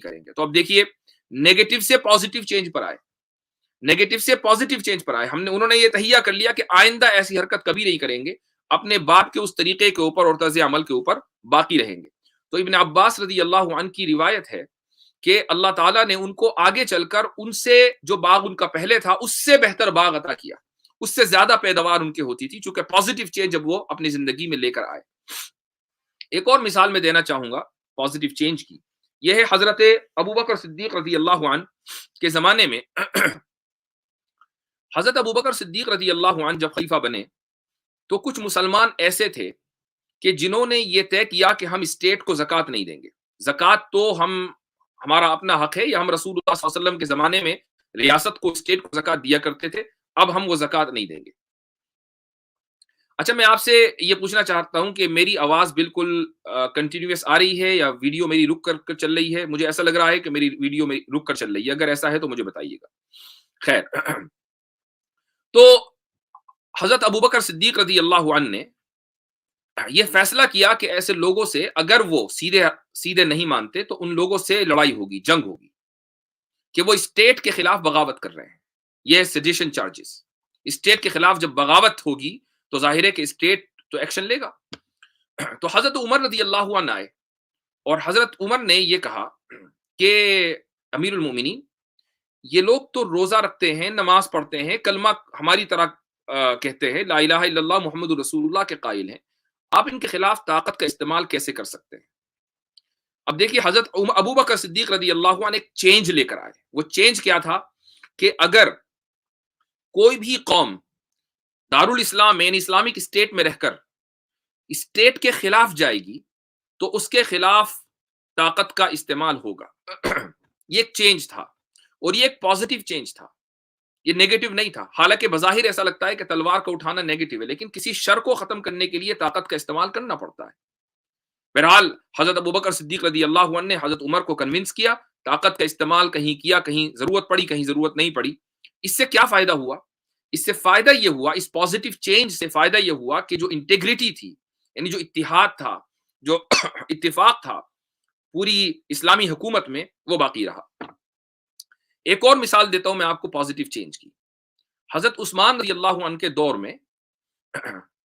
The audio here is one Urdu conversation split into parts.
کریں گے. تو اب دیکھیے نیگیٹو سے پازیٹو چینج پر آئے, نیگیٹو سے پازیٹو چینج پر آئے. انہوں نے یہ تہیہ کر لیا کہ آئندہ ایسی حرکت کبھی نہیں کریں گے, اپنے باپ کے اس طریقے کے اوپر اور طرز عمل کے اوپر باقی رہیں گے. تو ابن عباس رضی اللہ عنہ کی روایت ہے کہ اللہ تعالیٰ نے ان کو آگے چل کر ان سے جو باغ ان کا پہلے تھا اس سے بہتر باغ عطا کیا, اس سے زیادہ پیداوار ان کی ہوتی تھی, چونکہ پازیٹو چینج جب وہ اپنی زندگی میں لے کر آئے. ایک اور مثال میں دینا چاہوں گا پازیٹو چینج کی, یہ ہے حضرت ابوبکر صدیق رضی اللہ عنہ کے زمانے میں. حضرت ابوبکر صدیق رضی اللہ عنہ جب خلیفہ بنے تو کچھ مسلمان ایسے تھے کہ جنہوں نے یہ طے کیا کہ ہم اسٹیٹ کو زکوٰۃ نہیں دیں گے, زکوٰۃ تو ہمارا اپنا حق ہے, یا ہم رسول اللہ صلی اللہ علیہ وسلم کے زمانے میں ریاست کو اسٹیٹ کو زکوٰۃ دیا کرتے تھے, اب ہم وہ زکوٰۃ نہیں دیں گے. اچھا, میں آپ سے یہ پوچھنا چاہتا ہوں کہ میری آواز بالکل کنٹینیوس آ رہی ہے یا ویڈیو میری رک کر چل رہی ہے؟ مجھے ایسا لگ رہا ہے کہ میری ویڈیو میں رک کر چل رہی ہے, اگر ایسا ہے تو مجھے بتائیے گا. خیر, تو حضرت ابوبکر صدیق رضی اللہ عنہ نے یہ فیصلہ کیا کہ ایسے لوگوں سے اگر وہ سیدھے نہیں مانتے تو ان لوگوں سے لڑائی ہوگی, جنگ ہوگی, کہ وہ اسٹیٹ کے خلاف بغاوت کر رہے ہیں. یہ سیڈیشن چارجز, اسٹیٹ کے خلاف جب بغاوت ہوگی تو ظاہر ہے کہ اسٹیٹ تو ایکشن لے گا. تو حضرت عمر رضی اللہ عنہ آئے اور حضرت عمر نے یہ کہا کہ امیر المومنین, یہ لوگ تو روزہ رکھتے ہیں, نماز پڑھتے ہیں, کلمہ ہماری طرح کہتے ہیں, لا الہ الا اللہ محمد رسول اللہ کے قائل ہیں, آپ ان کے خلاف طاقت کا استعمال کیسے کر سکتے ہیں؟ اب دیکھیے حضرت ابوبکر صدیق رضی اللہ عنہ ایک چینج لے کر آئے. وہ چینج کیا تھا کہ اگر کوئی بھی قوم دارالاسلام میں یعنی اسلامک اسٹیٹ میں رہ کر اسٹیٹ کے خلاف جائے گی تو اس کے خلاف طاقت کا استعمال ہوگا. یہ ایک چینج تھا اور یہ ایک پازیٹو چینج تھا, یہ نیگیٹو نہیں تھا. حالانکہ بظاہر ایسا لگتا ہے کہ تلوار کو اٹھانا نیگیٹو ہے, لیکن کسی شر کو ختم کرنے کے لیے طاقت کا استعمال کرنا پڑتا ہے. بہرحال حضرت ابوبکر صدیق رضی اللہ عنہ نے حضرت عمر کو کنونس کیا, طاقت کا استعمال کہیں کیا, کہیں ضرورت پڑی, کہیں ضرورت نہیں پڑی. اس سے کیا فائدہ ہوا؟ اس سے فائدہ یہ ہوا, اس پازیٹو چینج سے فائدہ یہ ہوا کہ جو انٹیگریٹی تھی, یعنی جو اتحاد تھا, جو اتفاق تھا پوری اسلامی حکومت میں, وہ باقی رہا. ایک اور مثال دیتا ہوں میں آپ کو پازیٹو چینج کی. حضرت عثمان رضی اللہ عنہ کے دور میں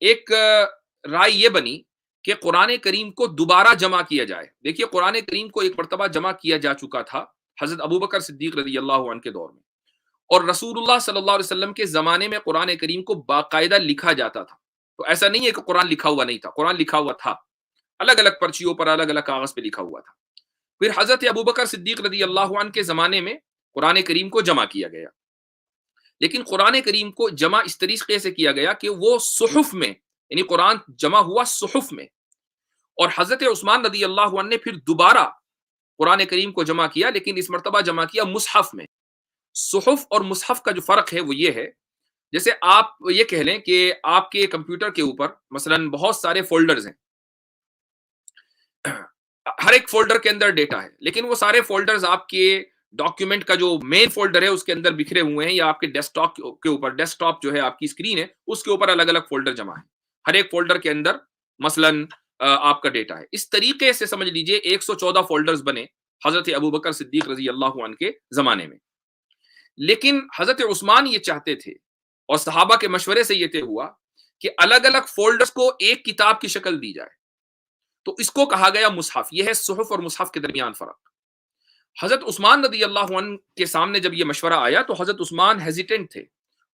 ایک رائے یہ بنی کہ قرآن کریم کو دوبارہ جمع کیا جائے. دیکھیے قرآن کریم کو ایک مرتبہ جمع کیا جا چکا تھا حضرت ابوبکر صدیق رضی اللہ عنہ کے دور میں, اور رسول اللہ صلی اللہ علیہ وسلم کے زمانے میں قرآن کریم کو باقاعدہ لکھا جاتا تھا. تو ایسا نہیں ہے کہ قرآن لکھا ہوا نہیں تھا, قرآن لکھا ہوا تھا, الگ الگ پرچیوں پر الگ الگ کاغذ پہ لکھا ہوا تھا. پھر حضرت ابوبکر صدیق رضی اللہ عنہ کے زمانے میں قرآن کریم کو جمع کیا گیا, لیکن قرآن کریم کو جمع اس طریقے سے کیا گیا کہ وہ صحف میں, یعنی قرآن جمع ہوا صحف میں, اور حضرت عثمان رضی اللہ عنہ نے پھر دوبارہ قرآن کریم کو جمع کیا, لیکن اس مرتبہ جمع کیا مصحف میں. صحف اور مصحف کا جو فرق ہے وہ یہ ہے, جیسے آپ یہ کہہ لیں کہ آپ کے کمپیوٹر کے اوپر مثلا بہت سارے فولڈرز ہیں, ہر ایک فولڈر کے اندر ڈیٹا ہے, لیکن وہ سارے فولڈرز آپ کے ڈاکیومنٹ کا جو مین فولڈر ہے اس کے اندر بکھرے ہوئے ہیں, یا آپ کے ڈیسک ٹاپ کے اوپر, ڈیسک ٹاپ جو ہے آپ کی اسکرین ہے اس کے اوپر الگ الگ فولڈر جمع ہے, ہر ایک فولڈر کے اندر مثلا آپ کا ڈیٹا ہے. اس طریقے سے سمجھ لیجئے 114 فولڈرز بنے حضرت ابوبکر صدیق رضی اللہ عنہ کے زمانے میں. لیکن حضرت عثمان یہ چاہتے تھے اور صحابہ کے مشورے سے یہ طے ہوا کہ الگ الگ فولڈرز کو ایک کتاب کی شکل دی جائے, تو اس کو کہا گیا مصحف. یہ ہے صحف اور مصحف کے درمیان فرق. حضرت عثمان رضی اللہ عنہ کے سامنے جب یہ مشورہ آیا تو حضرت عثمان ہیزیٹنٹ تھے,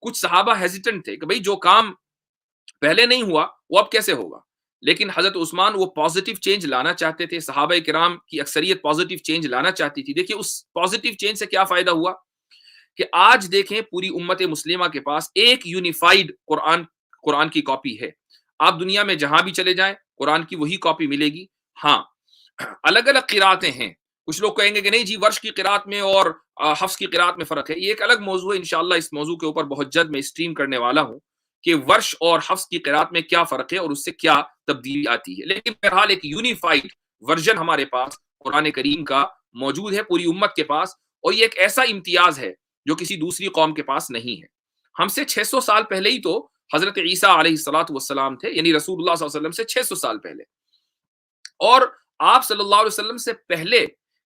کچھ صحابہ ہیزیٹنٹ تھے کہ بھئی جو کام پہلے نہیں ہوا وہ اب کیسے ہوگا. لیکن حضرت عثمان وہ پازیٹو چینج لانا چاہتے تھے, صحابہ کرام کی اکثریت پازیٹو چینج لانا چاہتی تھی. دیکھیے اس پازیٹو چینج سے کیا فائدہ ہوا کہ آج دیکھیں پوری امت مسلمہ کے پاس ایک یونیفائیڈ قرآن کی کاپی ہے. آپ دنیا میں جہاں بھی چلے جائیں قرآن کی وہی کاپی ملے گی. ہاں الگ الگ قراتیں ہیں, کچھ لوگ کہیں گے کہ نہیں جی ورش کی قرات میں اور حفظ کی قرات میں فرق ہے. یہ ایک الگ موضوع ہے, انشاءاللہ اس موضوع کے اوپر بہت جلد میں اسٹریم کرنے والا ہوں کہ ورش اور حفظ کی قرات میں کیا فرق ہے اور اس سے کیا تبدیلی آتی ہے. لیکن بہرحال ایک یونیفائیڈ ورژن ہمارے پاس قرآن کریم کا موجود ہے پوری امت کے پاس, اور یہ ایک ایسا امتیاز ہے جو کسی دوسری قوم کے پاس نہیں ہے. ہم سے 600 سال پہلے ہی تو حضرت عیسیٰ علیہ الصلوۃ والسلام تھے, یعنی رسول اللہ صلی اللہ علیہ وسلم سے 600 سال پہلے, اور آپ صلی اللہ علیہ وسلم سے پہلے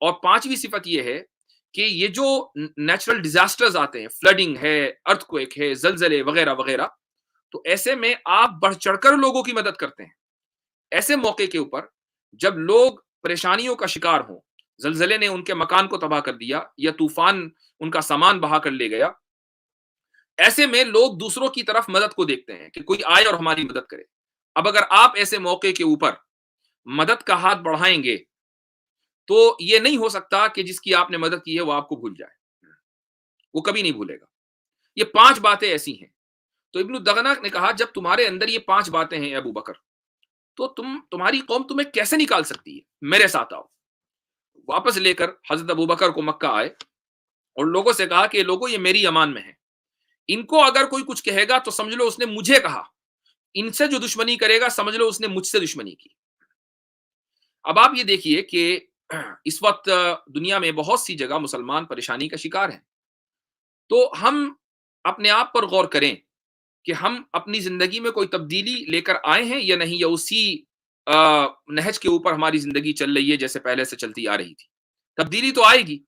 اور پانچویں صفت یہ ہے کہ یہ جو نیچرل ڈیزاسٹرز آتے ہیں، فلڈنگ ہے، ارتھکویک ہے، زلزلے وغیرہ وغیرہ، تو ایسے میں آپ بڑھ چڑھ کر لوگوں کی مدد کرتے ہیں۔ ایسے موقع کے اوپر جب لوگ پریشانیوں کا شکار ہوں، زلزلے نے ان کے مکان کو تباہ کر دیا یا طوفان ان کا سامان بہا کر لے گیا، ایسے میں لوگ دوسروں کی طرف مدد کو دیکھتے ہیں کہ کوئی آئے اور ہماری مدد کرے۔ اب اگر آپ ایسے موقع کے اوپر مدد کا ہاتھ بڑھائیں گے تو یہ نہیں ہو سکتا کہ جس کی آپ نے مدد کی ہے وہ آپ کو بھول جائے، وہ کبھی نہیں بھولے گا۔ یہ 5 باتیں ایسی ہیں۔ تو ابن الدغنہ نے کہا جب تمہارے اندر یہ 5 باتیں ہیں ابو بکر، تو تمہاری قوم تمہیں کیسے نکال سکتی ہے؟ میرے ساتھ آؤ۔ واپس لے کر حضرت ابو بکر کو مکہ آئے اور لوگوں سے کہا کہ لوگوں یہ میری امان میں ہے، ان کو اگر کوئی کچھ کہے گا تو سمجھ لو اس نے مجھے کہا، ان سے جو دشمنی کرے گا سمجھ لو اس نے مجھ سے دشمنی کی۔ اب آپ یہ دیکھیے کہ اس وقت دنیا میں بہت سی جگہ مسلمان پریشانی کا شکار ہیں، تو ہم اپنے آپ پر غور کریں کہ ہم اپنی زندگی میں کوئی تبدیلی لے کر آئے ہیں یا نہیں، یا اسی نہج کے اوپر ہماری زندگی چل رہی ہے جیسے پہلے سے چلتی آ رہی تھی۔ تبدیلی تو آئے گی،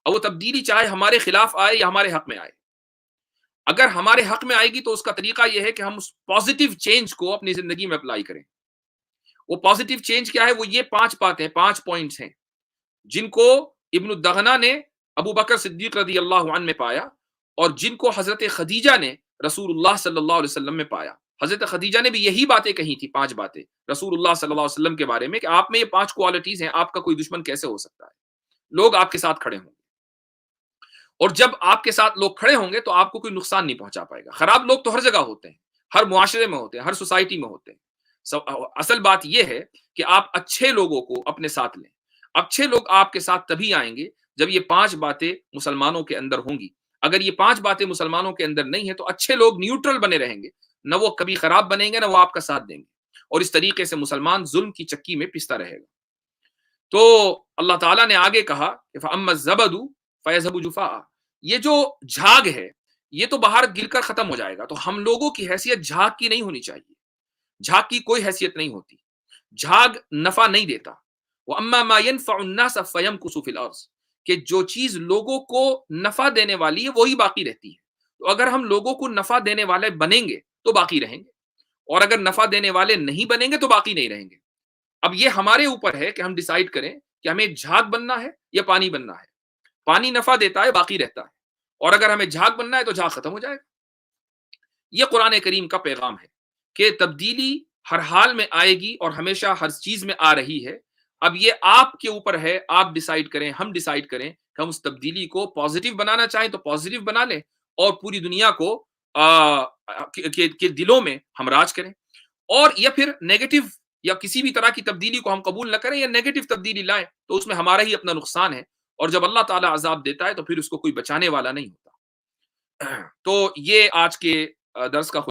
اور وہ تبدیلی چاہے ہمارے خلاف آئے یا ہمارے حق میں آئے۔ اگر ہمارے حق میں آئے گی تو اس کا طریقہ یہ ہے کہ ہم اس پازیٹیو چینج کو اپنی زندگی میں اپلائی کریں۔ وہ پازیٹیو چینج کیا ہے؟ وہ یہ 5 باتیں، 5 پوائنٹس ہیں جن کو ابن الدغنہ نے ابو بکر صدیق رضی اللہ عنہ میں پایا، اور جن کو حضرت خدیجہ نے رسول اللہ صلی اللہ علیہ وسلم میں پایا۔ حضرت خدیجہ نے بھی یہی باتیں کہی تھی، 5 باتیں رسول اللہ صلی اللہ علیہ وسلم کے بارے میں کہ آپ میں یہ 5 کوالٹیز ہیں، آپ کا کوئی دشمن کیسے ہو سکتا ہے؟ لوگ آپ کے ساتھ کھڑے ہوں گے، اور جب آپ کے ساتھ لوگ کھڑے ہوں گے تو آپ کو کوئی نقصان نہیں پہنچا پائے گا۔ خراب لوگ تو ہر جگہ ہوتے ہیں، ہر معاشرے میں ہوتے ہیں، ہر سوسائٹی میں ہوتے ہیں۔ اصل بات یہ ہے کہ آپ اچھے لوگوں کو اپنے ساتھ لیں۔ اچھے لوگ آپ کے ساتھ تبھی آئیں گے جب یہ 5 باتیں مسلمانوں کے اندر ہوں گی۔ اگر یہ 5 باتیں مسلمانوں کے اندر نہیں ہیں تو اچھے لوگ نیوٹرل بنے رہیں گے، نہ وہ کبھی خراب بنیں گے نہ وہ آپ کا ساتھ دیں گے، اور اس طریقے سے مسلمان ظلم کی چکی میں پستا رہے گا۔ تو اللہ تعالیٰ نے آگے کہا کہ فَأَمَّا الزَّبَدُ فَيَذْهَبُ جُفَاءً، یہ جو جھاگ ہے یہ تو باہر گر کر ختم ہو جائے گا۔ تو ہم لوگوں کی حیثیت جھاگ کی نہیں ہونی چاہیے، جھاگ کی کوئی حیثیت نہیں ہوتی، جھاگ نفع نہیں دیتا۔ وَأَمَّا مَا يَنْفَعُ النَّاسَ فَيَمْكُثُ فِي الْأَرْضِ، کہ جو چیز لوگوں کو نفع دینے والی ہے وہی باقی رہتی ہے۔ تو اگر ہم لوگوں کو نفع دینے والے بنیں گے تو باقی رہیں گے، اور اگر نفع دینے والے نہیں بنیں گے تو باقی نہیں رہیں گے۔ اب یہ ہمارے اوپر ہے کہ ہم ڈیسائیڈ کریں کہ ہمیں جھاگ بننا ہے یا پانی بننا ہے۔ پانی نفع دیتا ہے، باقی رہتا ہے، اور اگر ہمیں جھاگ بننا ہے تو جھاگ ختم ہو جائے گا۔ یہ قرآن کریم کا پیغام ہے کہ تبدیلی ہر حال میں آئے گی اور ہمیشہ ہر چیز میں آ رہی ہے۔ اب یہ آپ کے اوپر ہے، آپ ڈیسائیڈ کریں، ہم ڈیسائیڈ کریں کہ ہم اس تبدیلی کو پازیٹیو بنانا چاہیں تو پازیٹیو بنا لیں، اور پوری دنیا کو کے دلوں میں ہم راج کریں، اور یا پھر نیگیٹو یا کسی بھی طرح کی تبدیلی کو ہم قبول نہ کریں یا نیگیٹو تبدیلی لائیں تو اس میں ہمارا ہی اپنا نقصان ہے، اور جب اللہ تعالیٰ عذاب دیتا ہے تو پھر اس کو کوئی بچانے والا نہیں ہوتا۔ تو یہ آج کے درس کا